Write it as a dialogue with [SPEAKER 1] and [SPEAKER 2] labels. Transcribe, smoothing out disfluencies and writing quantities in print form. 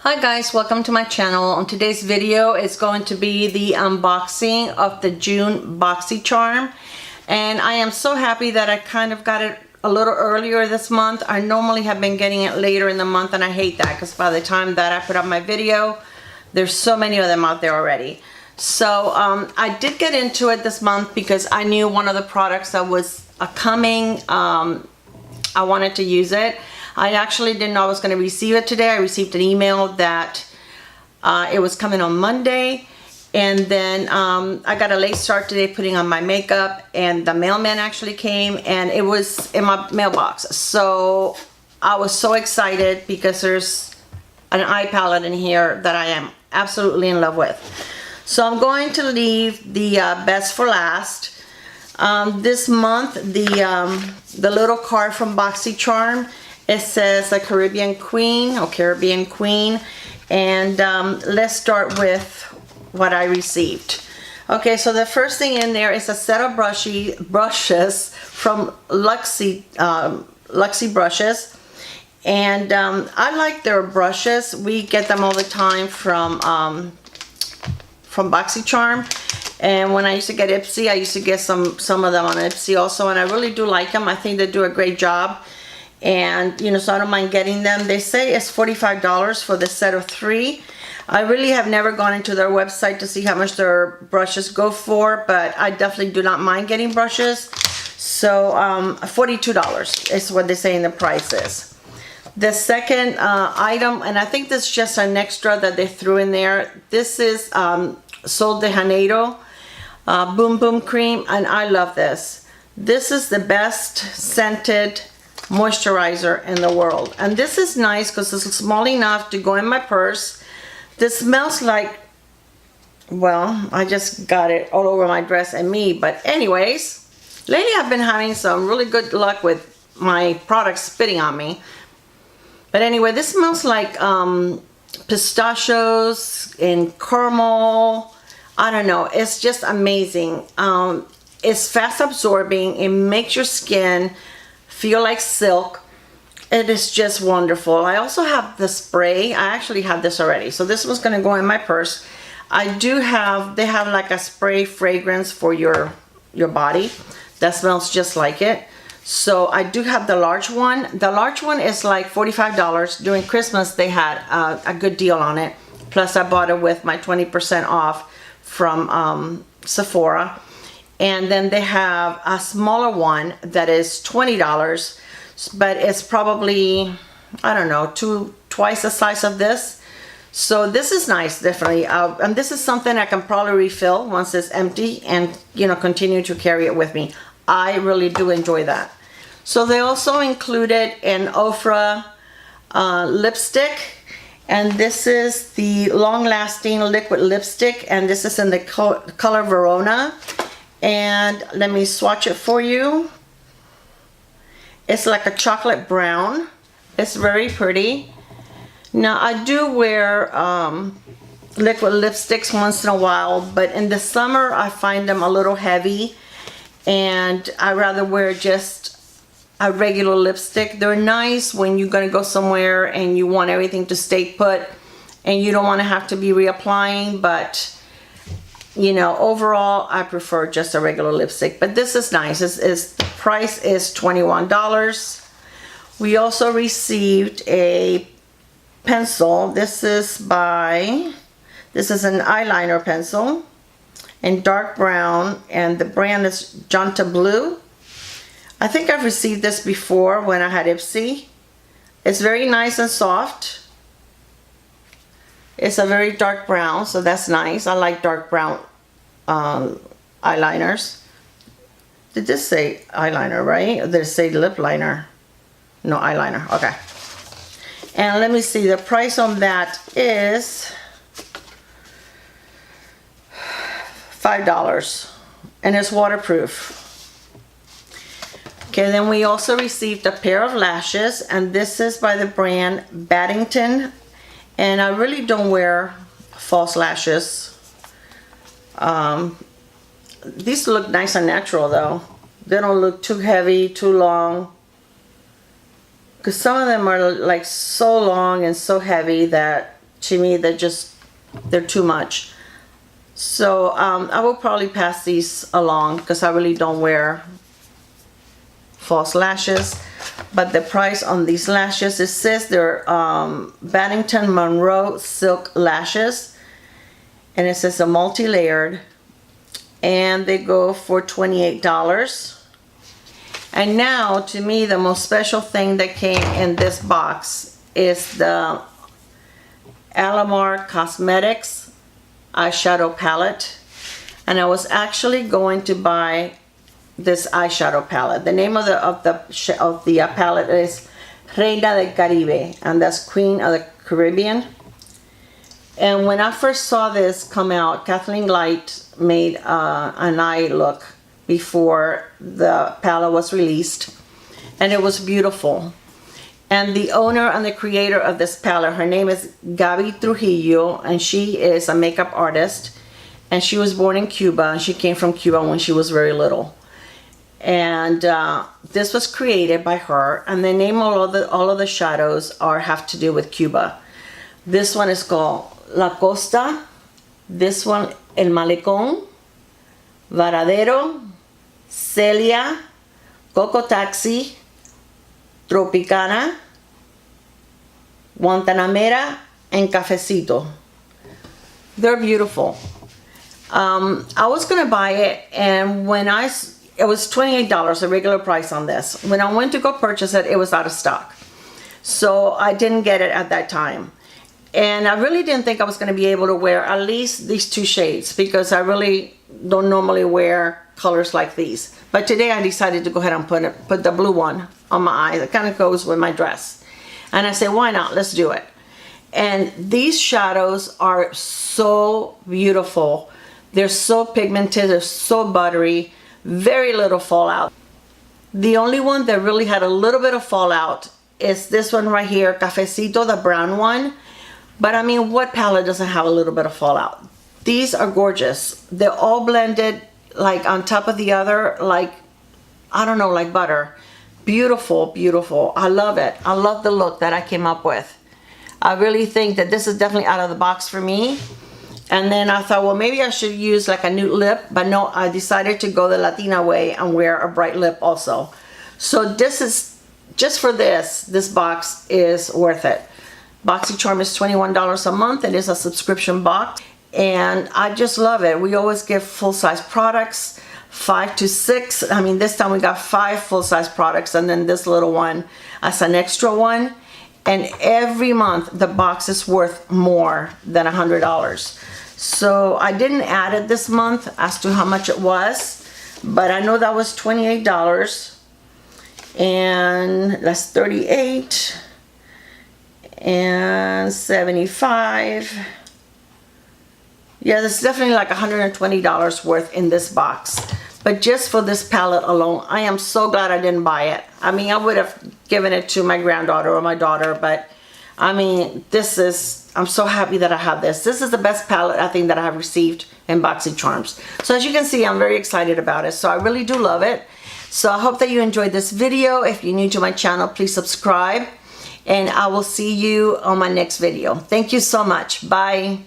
[SPEAKER 1] Hi guys, welcome to my channel. On today's video is going to be the unboxing of the June Boxycharm, and I am so happy that I kind of got it a little earlier this month. I normally have been getting it later in the month, and I hate that because by the time that I put up my video, there's so many of them out there already. So I did get into it this month because I knew one of the products that was coming, I wanted to use it. I actually didn't know I was going to receive it today. I received an email that it was coming on Monday, and then I got a late start today putting on my makeup, and the mailman actually came and it was in my mailbox. So I was so excited because there's an eye palette in here that I am absolutely in love with. So I'm going to leave the best for last. This month, the little card from Boxycharm, it says a Caribbean Queen, and let's start with what I received. Okay, so the first thing in there is a set of brushes from Luxy brushes, and I like their brushes. We get them all the time from Boxycharm, and when I used to get Ipsy, I used to get some of them on Ipsy also, and I really do like them. I think they do a great job. And you know, so I don't mind getting them. They say it's $45 for the set of 3. I really have never gone into their website to see how much their brushes go for, but I definitely do not mind getting brushes. So $42 is what they say in the prices. The second item, and I think this is just an extra that they threw in there, this is Sol de Janeiro Boom Boom Cream, and I love this. This is the best scented moisturizer in the world, and this is nice because it's small enough to go in my purse. This smells like, well, I just got it all over my dress and me, but anyways, lately I've been having some really good luck with my products spitting on me. But anyway, this smells like pistachios and caramel. I don't know, it's just amazing. It's fast absorbing. It makes your skin feel like silk. It is just wonderful. I also have the spray. I actually have this already, so this was going to go in my purse. I do have, they have like a spray fragrance for your body that smells just like it. So I do have the large one. The large one is like $45. During Christmas they had a good deal on it, plus I bought it with my 20% off from Sephora. And then they have a smaller one that is $20, but it's probably, I don't know, twice the size of this. So this is nice, definitely. And this is something I can probably refill once it's empty and, you know, continue to carry it with me. I really do enjoy that. So they also included an Ofra lipstick, and this is the long-lasting liquid lipstick, and this is in the color Verona. And let me swatch it for you. It's like a chocolate brown. It's very pretty. Now I do wear liquid lipsticks once in a while, but in the summer I find them a little heavy, and I rather wear just a regular lipstick. They're nice when you're gonna go somewhere and you want everything to stay put and you don't want to have to be reapplying, but you know, overall I prefer just a regular lipstick. But this is nice. The price is $21. We also received a pencil. This is an eyeliner pencil in dark brown, and the brand is Jonta Blue. I think I've received this before when I had Ipsy. It's very nice and soft. It's a very dark brown, so that's nice. I like dark brown eyeliners. Did this say eyeliner, right? Or did it say lip liner? No, eyeliner. Okay. And let me see, the price on that is $5, and it's waterproof. Okay, then we also received a pair of lashes, and this is by the brand Baddington. And I really don't wear false lashes. These look nice and natural though. They don't look too heavy, too long. Because some of them are like so long and so heavy that to me, they're too much. So I will probably pass these along because I really don't wear false lashes. But the price on these lashes, it says they're Baddington Monroe silk lashes, and it says a multi-layered, and they go for $28. And now, to me, the most special thing that came in this box is the Alamar Cosmetics eyeshadow palette. And I was actually going to buy this eyeshadow palette. The name of the palette is Reina del Caribe, and that's Queen of the Caribbean. And when I first saw this come out, Kathleen Light made an eye look before the palette was released, and it was beautiful. And the owner and the creator of this palette, her name is Gaby Trujillo, and she is a makeup artist, and she was born in Cuba, and she came from Cuba when she was very little. And this was created by her, and the name of all of the shadows have to do with Cuba. This one is called La Costa, this one El Malecón, Varadero, Celia, Coco Taxi, Tropicana, Guantanamera, and Cafecito. They're beautiful. I was gonna buy it, and it was $28, a regular price on this. When I went to go purchase it, it was out of stock. So I didn't get it at that time. And I really didn't think I was gonna be able to wear at least these two shades, because I really don't normally wear colors like these. But today I decided to go ahead and put the blue one on my eye. That kind of goes with my dress. And I said, why not? Let's do it. And these shadows are so beautiful. They're so pigmented, they're so buttery, very little fallout. The only one that really had a little bit of fallout is this one right here, Cafecito, the brown one. But I mean, what palette doesn't have a little bit of fallout? These are gorgeous. They're all blended like on top of the other, like, I don't know, like butter. Beautiful, beautiful. I love it. I love the look that I came up with. I really think that this is definitely out of the box for me. And then I thought, well, maybe I should use like a nude lip, but no, I decided to go the Latina way and wear a bright lip also. So this is, just for this box is worth it. Boxycharm is $21 a month. It is a subscription box, and I just love it. We always give full-size products, 5 to 6. I mean, this time we got 5 full-size products, and then this little one as an extra one. And every month the box is worth more than $100. So I didn't add it this month as to how much it was, but I know that was $28, and that's $38 and $75. Yeah, there's definitely like $120 worth in this box. But just for this palette alone, I am so glad I didn't buy it. I mean, I would have given it to my granddaughter or my daughter, but I mean, I'm so happy that I have this. This is the best palette I think that I have received in Boxycharms. So as you can see, I'm very excited about it. So I really do love it. So I hope that you enjoyed this video. If you're new to my channel, please subscribe, and I will see you on my next video. Thank you so much. Bye.